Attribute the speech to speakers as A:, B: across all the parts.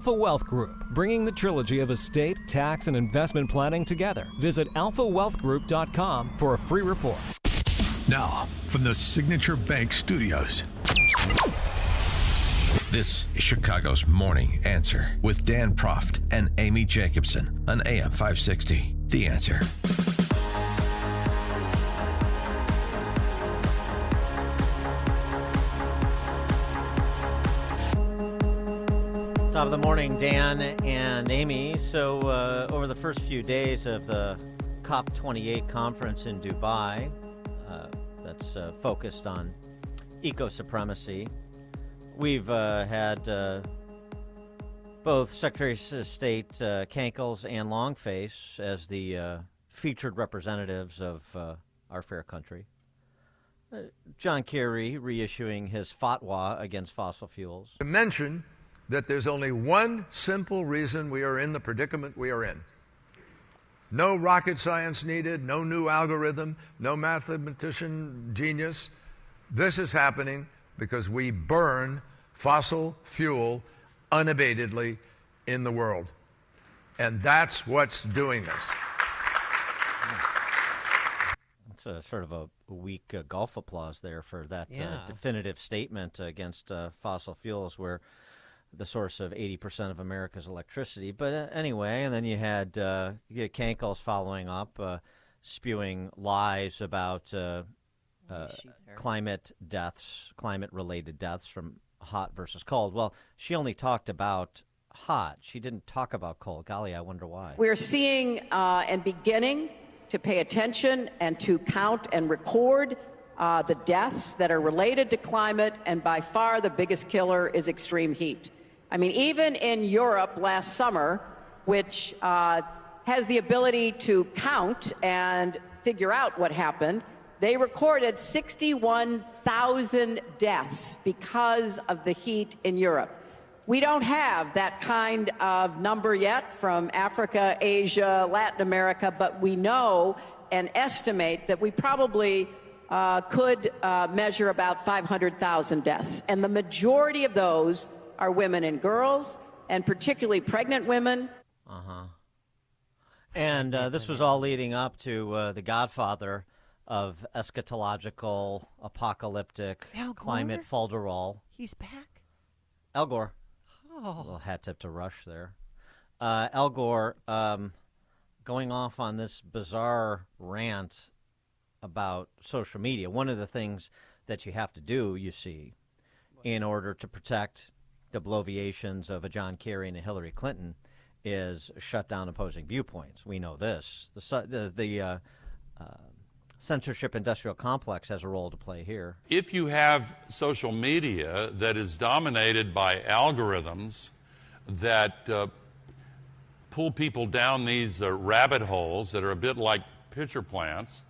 A: Alpha Wealth Group, bringing the trilogy of estate, tax, and investment planning together. Visit alphawealthgroup.com for a free report.
B: Now, from the Signature Bank Studios. This is Chicago's Morning Answer with Dan Proft and Amy Jacobson on AM 560. The Answer.
C: Top of the morning, Dan and Amy. So over the first few days of the COP28 conference in Dubai, that's focused on eco-supremacy, we've had both Secretaries of State Kankles and Longface as the featured representatives of our fair country. John Kerry reissuing his fatwa against fossil fuels.
D: To mention that there's only one simple reason we are in the predicament we are in. No rocket science needed, no new algorithm, no mathematician genius. This is happening because we burn fossil fuel unabatedly in the world. And that's what's doing this.
C: It's a sort of a weak golf applause there for that definitive statement against fossil fuels, where the source of 80% of America's electricity. But anyway, and then you had Kankles following up, spewing lies about climate-related deaths from hot versus cold. Well, she only talked about hot. She didn't talk about cold. Golly, I wonder why.
E: We're seeing and beginning to pay attention and to count and record the deaths that are related to climate, and by far the biggest killer is extreme heat. I mean, even in Europe last summer, which has the ability to count and figure out what happened, they recorded 61,000 deaths because of the heat in Europe. We don't have that kind of number yet from Africa, Asia, Latin America, but we know and estimate that we probably could measure about 500,000 deaths. And the majority of those are women and girls, and particularly pregnant women.
C: And this was all leading up to the godfather of eschatological, apocalyptic, climate folderol.
F: He's back?
C: Al Gore.
F: Oh.
C: A little hat tip to Rush there. Al Gore going off on this bizarre rant about social media. One of the things that you have to do, you see, in order to protect the bloviations of a John Kerry and a Hillary Clinton is shut down opposing viewpoints. We know this. The censorship industrial complex has a role to play here.
G: If you have social media that is dominated by algorithms that pull people down these rabbit holes that are a bit like pitcher plants,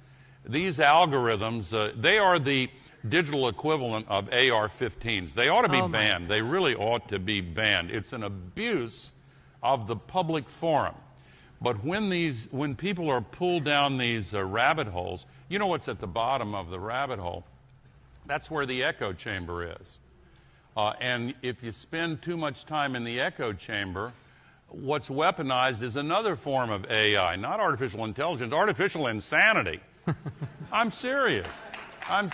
G: these algorithms, they are the digital equivalent of AR-15s. They ought to be banned. They really ought to be banned. It's an abuse of the public forum. But when people are pulled down these rabbit holes, you know what's at the bottom of the rabbit hole? That's where the echo chamber is. And if you spend too much time in the echo chamber, what's weaponized is another form of AI, not artificial intelligence, artificial insanity. I'm serious. QAnon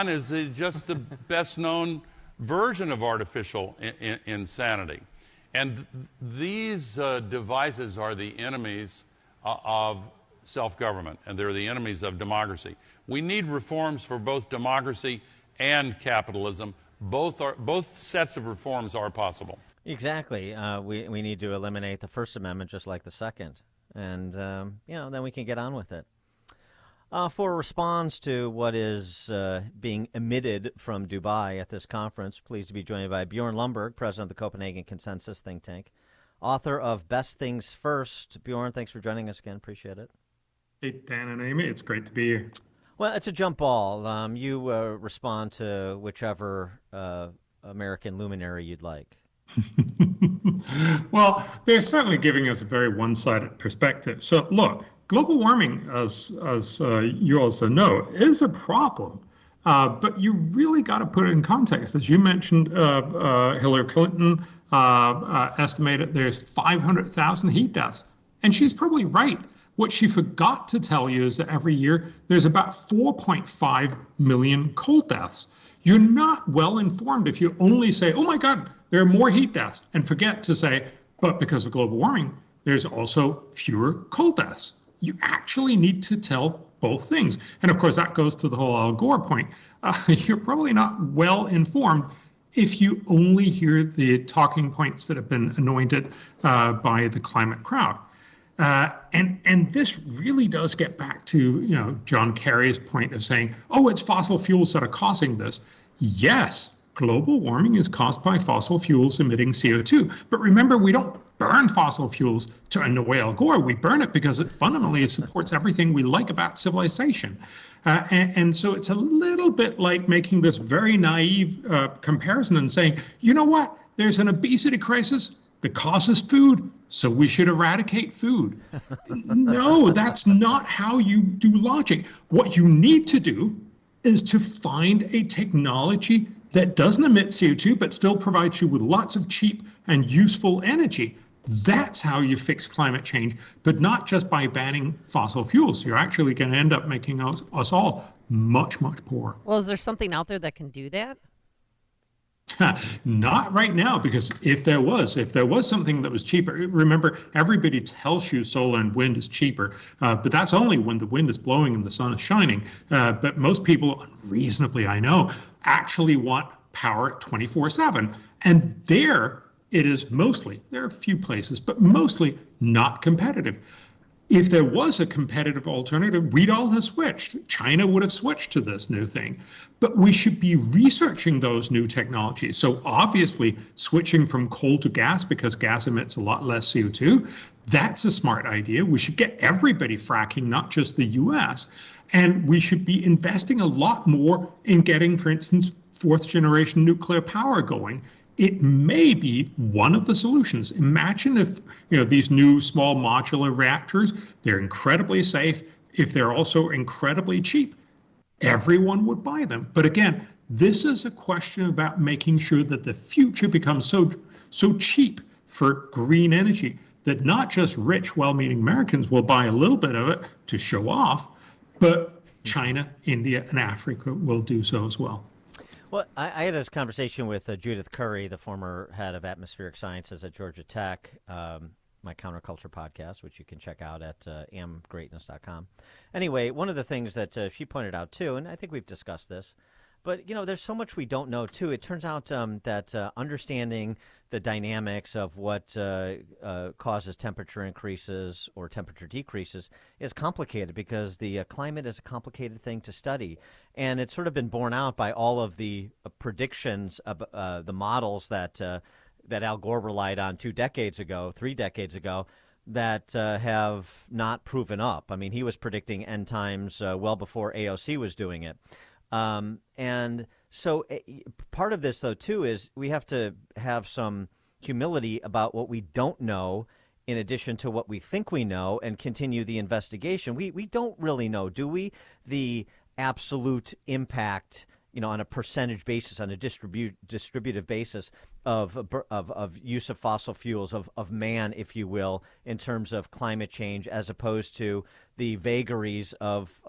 G: is just the best known version of artificial insanity. And these devices are the enemies of self-government, and they're the enemies of democracy. We need reforms for both democracy and capitalism. Both sets of reforms are possible.
C: Exactly. We need to eliminate the First Amendment just like the Second. And, then we can get on with it. For a response to what is being emitted from Dubai at this conference, pleased to be joined by Bjorn Lomborg, president of the Copenhagen Consensus think tank, author of Best Things First. Bjorn, thanks for joining us again. Appreciate it.
H: Hey, Dan and Amy, it's great to be here.
C: Well, it's a jump ball. You respond to whichever American luminary you'd like.
H: Well, they're certainly giving us a very one-sided perspective. So, look, global warming, as you also know, is a problem. But you really got to put it in context. As you mentioned, Hillary Clinton estimated there's 500,000 heat deaths. And she's probably right. What she forgot to tell you is that every year there's about 4.5 million cold deaths. You're not well informed if you only say, oh my God, there are more heat deaths, and forget to say, but because of global warming, there's also fewer cold deaths. You actually need to tell both things. And of course, that goes to the whole Al Gore point. You're probably not well informed if you only hear the talking points that have been anointed by the climate crowd. And this really does get back to John Kerry's point of saying, oh, it's fossil fuels that are causing this. Yes, global warming is caused by fossil fuels emitting CO2. But remember, we don't burn fossil fuels to annoy Al Gore. We burn it because it fundamentally supports everything we like about civilization. And so it's a little bit like making this very naive comparison and saying, you know what, there's an obesity crisis. The cause is food, so we should eradicate food. No, that's not how you do logic. What you need to do is to find a technology that doesn't emit CO2 but still provides you with lots of cheap and useful energy. That's how you fix climate change, but not just by banning fossil fuels. You're actually going to end up making us all much, much poorer.
F: Well, is there something out there that can do that?
H: Not right now, because if there was something that was cheaper, remember, everybody tells you solar and wind is cheaper, but that's only when the wind is blowing and the sun is shining. But most people, unreasonably, I know, actually want power 24/7. And there it is mostly, there are a few places, but mostly not competitive. If there was a competitive alternative, we'd all have switched. China would have switched to this new thing. But we should be researching those new technologies. So obviously, switching from coal to gas, because gas emits a lot less CO2, that's a smart idea. We should get everybody fracking, not just the US. And we should be investing a lot more in getting, for instance, fourth generation nuclear power going. It may be one of the solutions. Imagine if these new small modular reactors, they're incredibly safe. If they're also incredibly cheap, everyone would buy them. But again, this is a question about making sure that the future becomes so cheap for green energy that not just rich, well-meaning Americans will buy a little bit of it to show off, but China, India, and Africa will do so as well.
C: Well, I had this conversation with Judith Curry, the former head of atmospheric sciences at Georgia Tech, my counterculture podcast, which you can check out at amgreatness.com. Anyway, one of the things that she pointed out, too, and I think we've discussed this, but, there's so much we don't know, too. It turns out that understanding the dynamics of what causes temperature increases or temperature decreases is complicated because the climate is a complicated thing to study. And it's sort of been borne out by all of the predictions of the models that Al Gore relied on 3 decades ago, that have not proven up. I mean, he was predicting end times well before AOC was doing it. And so part of this, though, too, is we have to have some humility about what we don't know in addition to what we think we know and continue the investigation. We don't really know, do we? The absolute impact, on a percentage basis, on a distributive basis of use of fossil fuels, of man, if you will, in terms of climate change, as opposed to the vagaries of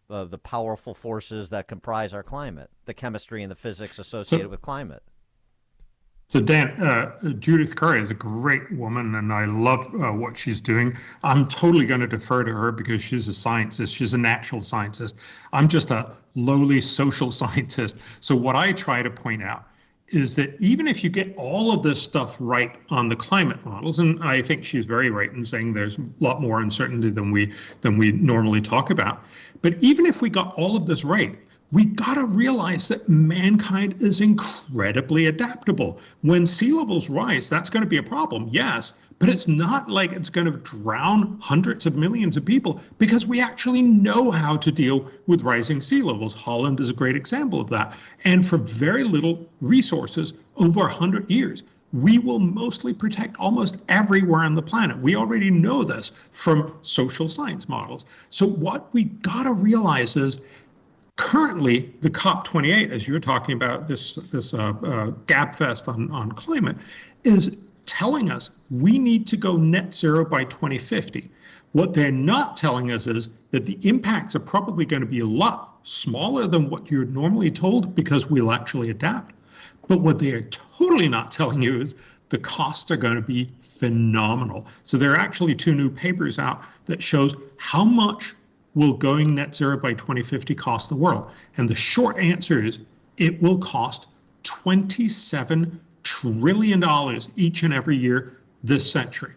C: the powerful forces that comprise our climate, the chemistry and the physics associated with climate.
H: So Dan, Judith Curry is a great woman, and I love what she's doing. I'm totally going to defer to her because she's a scientist. She's a natural scientist. I'm just a lowly social scientist. So what I try to point out is that even if you get all of this stuff right on the climate models, and I think she's very right in saying there's a lot more uncertainty than we normally talk about, but even if we got all of this right, we got to realize that mankind is incredibly adaptable. When sea levels rise, that's going to be a problem, yes, but it's not like it's going to drown hundreds of millions of people because we actually know how to deal with rising sea levels. Holland is a great example of that. And for very little resources, over 100 years, we will mostly protect almost everywhere on the planet. We already know this from social science models. So what we got to realize is Currently, the COP28, as you're talking about, this gabfest on climate, is telling us we need to go net zero by 2050. What they're not telling us is that the impacts are probably going to be a lot smaller than what you're normally told because we'll actually adapt. But what they are totally not telling you is the costs are going to be phenomenal. So there are actually 2 new papers out that shows how much will going net zero by 2050 cost the world. And the short answer is it will cost $27 trillion each and every year this century.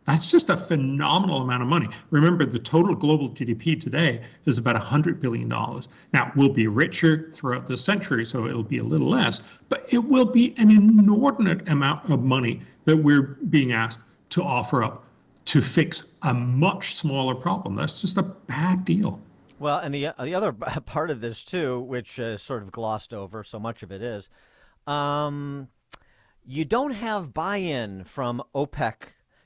H: That's just a phenomenal amount of money. Remember, the total global GDP today is about $100 billion. Now, we'll be richer throughout the century, so it'll be a little less, but it will be an inordinate amount of money that we're being asked to offer up to fix a much smaller problem. That's just a bad deal.
C: Well, and the other part of this, too, which is sort of glossed over, so much of it is, you don't have buy-in from OPEC.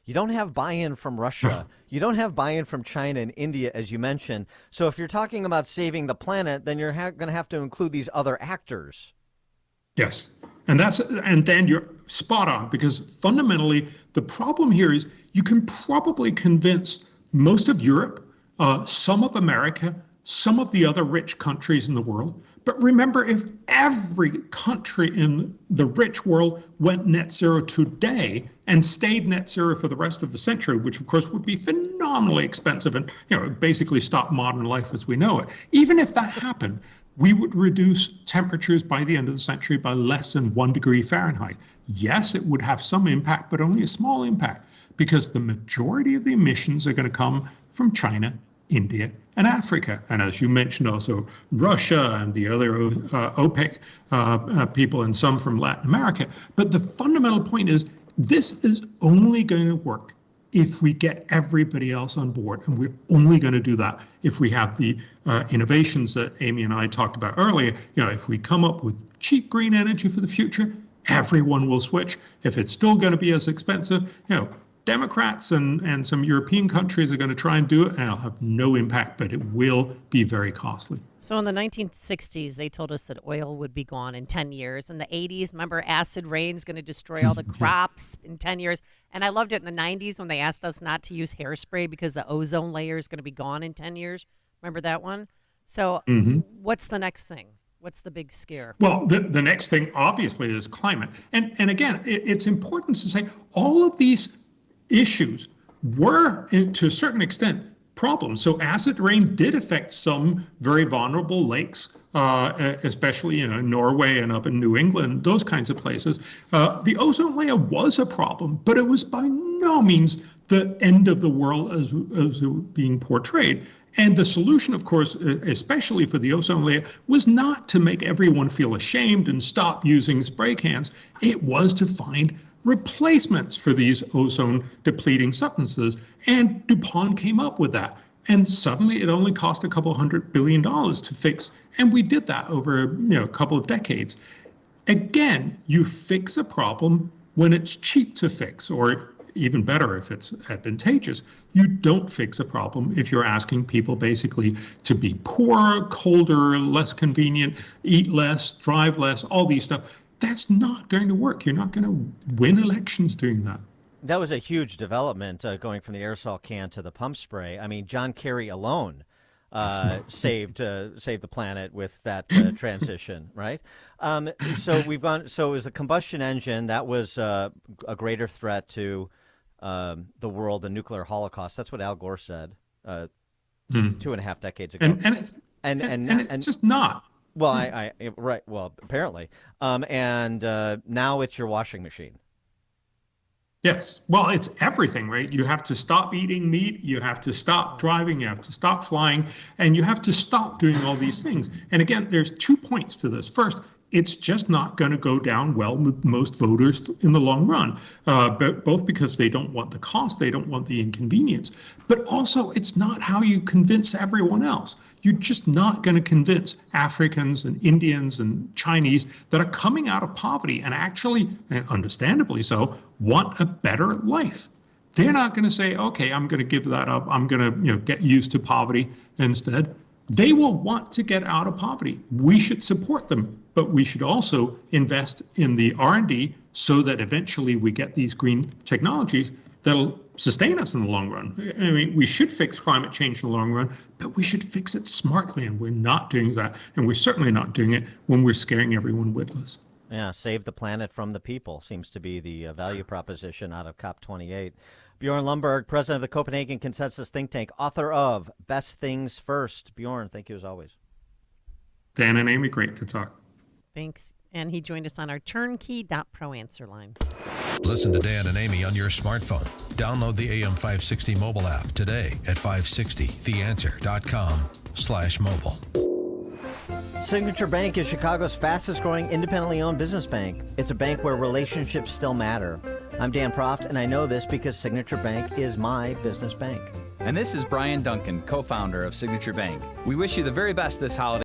C: You don't have buy-in from Russia. You don't have buy-in from China and India, as you mentioned. So if you're talking about saving the planet, then you're going to have to include these other actors.
H: Yes. And then you're spot on, because fundamentally the problem here is you can probably convince most of Europe, some of America, some of the other rich countries in the world. But remember, if every country in the rich world went net zero today and stayed net zero for the rest of the century, which of course would be phenomenally expensive and basically stop modern life as we know it, even if that happened, we would reduce temperatures by the end of the century by less than 1 degree Fahrenheit. Yes, it would have some impact, but only a small impact, because the majority of the emissions are going to come from China, India, and Africa. And as you mentioned, also Russia and the other OPEC people, and some from Latin America. But the fundamental point is this is only going to work if we get everybody else on board. And we're only going to do that if we have the innovations that Amy and I talked about earlier. If we come up with cheap green energy for the future, everyone will switch. If it's still going to be as expensive, Democrats and some European countries are going to try and do it, and it'll have no impact, but it will be very costly.
F: So in the 1960s, they told us that oil would be gone in 10 years. In the 80s, remember, acid rain is going to destroy all the crops in 10 years. And I loved it in the 90s when they asked us not to use hairspray because the ozone layer is going to be gone in 10 years. Remember that one? So what's the next thing? What's the big scare?
H: Well, the next thing, obviously, is climate. And again, it's important to say all of these issues were, to a certain extent, problems. So acid rain did affect some very vulnerable lakes, especially Norway and up in New England, those kinds of places. The ozone layer was a problem, but it was by no means the end of the world as being portrayed. And the solution, of course, especially for the ozone layer, was not to make everyone feel ashamed and stop using spray cans. It was to find replacements for these ozone depleting substances. And DuPont came up with that. And suddenly it only cost a couple $100 billion to fix. And we did that over a couple of decades. Again, you fix a problem when it's cheap to fix, or even better, if it's advantageous. You don't fix a problem if you're asking people basically to be poorer, colder, less convenient, eat less, drive less, all these stuff. That's not going to work. You're not going to win elections doing that.
C: That was a huge development, going from the aerosol can to the pump spray. I mean, John Kerry alone saved the planet with that transition, right? So we've gone. So it was a combustion engine that was a greater threat to the world, the nuclear holocaust. That's what Al Gore said 2.5 decades ago.
H: And it's just not.
C: Well, right. Well, apparently. And now it's your washing machine.
H: Yes. Well, it's everything, right? You have to stop eating meat. You have to stop driving. You have to stop flying. And you have to stop doing all these things. And again, there's 2 points to this. First, it's just not going to go down well with most voters in the long run, both because they don't want the cost, they don't want the inconvenience, but also it's not how you convince everyone else. You're just not going to convince Africans and Indians and Chinese that are coming out of poverty and actually, understandably so, want a better life. They're not going to say, okay, I'm going to give that up. I'm going to get used to poverty instead. They will want to get out of poverty. We should support them, but we should also invest in the R&D so that eventually we get these green technologies that'll sustain us in the long run. I mean, we should fix climate change in the long run, but we should fix it smartly, and we're not doing that. And we're certainly not doing it when we're scaring everyone witless.
C: Yeah, save the planet from the people seems to be the value proposition out of COP28. Bjorn Lomborg, president of the Copenhagen Consensus think tank, author of Best Things First. Bjorn, thank you as always.
H: Dan and Amy, great to talk.
F: Thanks. And he joined us on our turnkey.pro answer line.
B: Listen to Dan and Amy on your smartphone. Download the AM560 mobile app today at 560theanswer.com/mobile.
C: Signature Bank is Chicago's fastest growing independently owned business bank. It's a bank where relationships still matter. I'm Dan Proft, and I know this because Signature Bank is my business bank.
I: And this is Brian Duncan, co-founder of Signature Bank. We wish you the very best this holiday.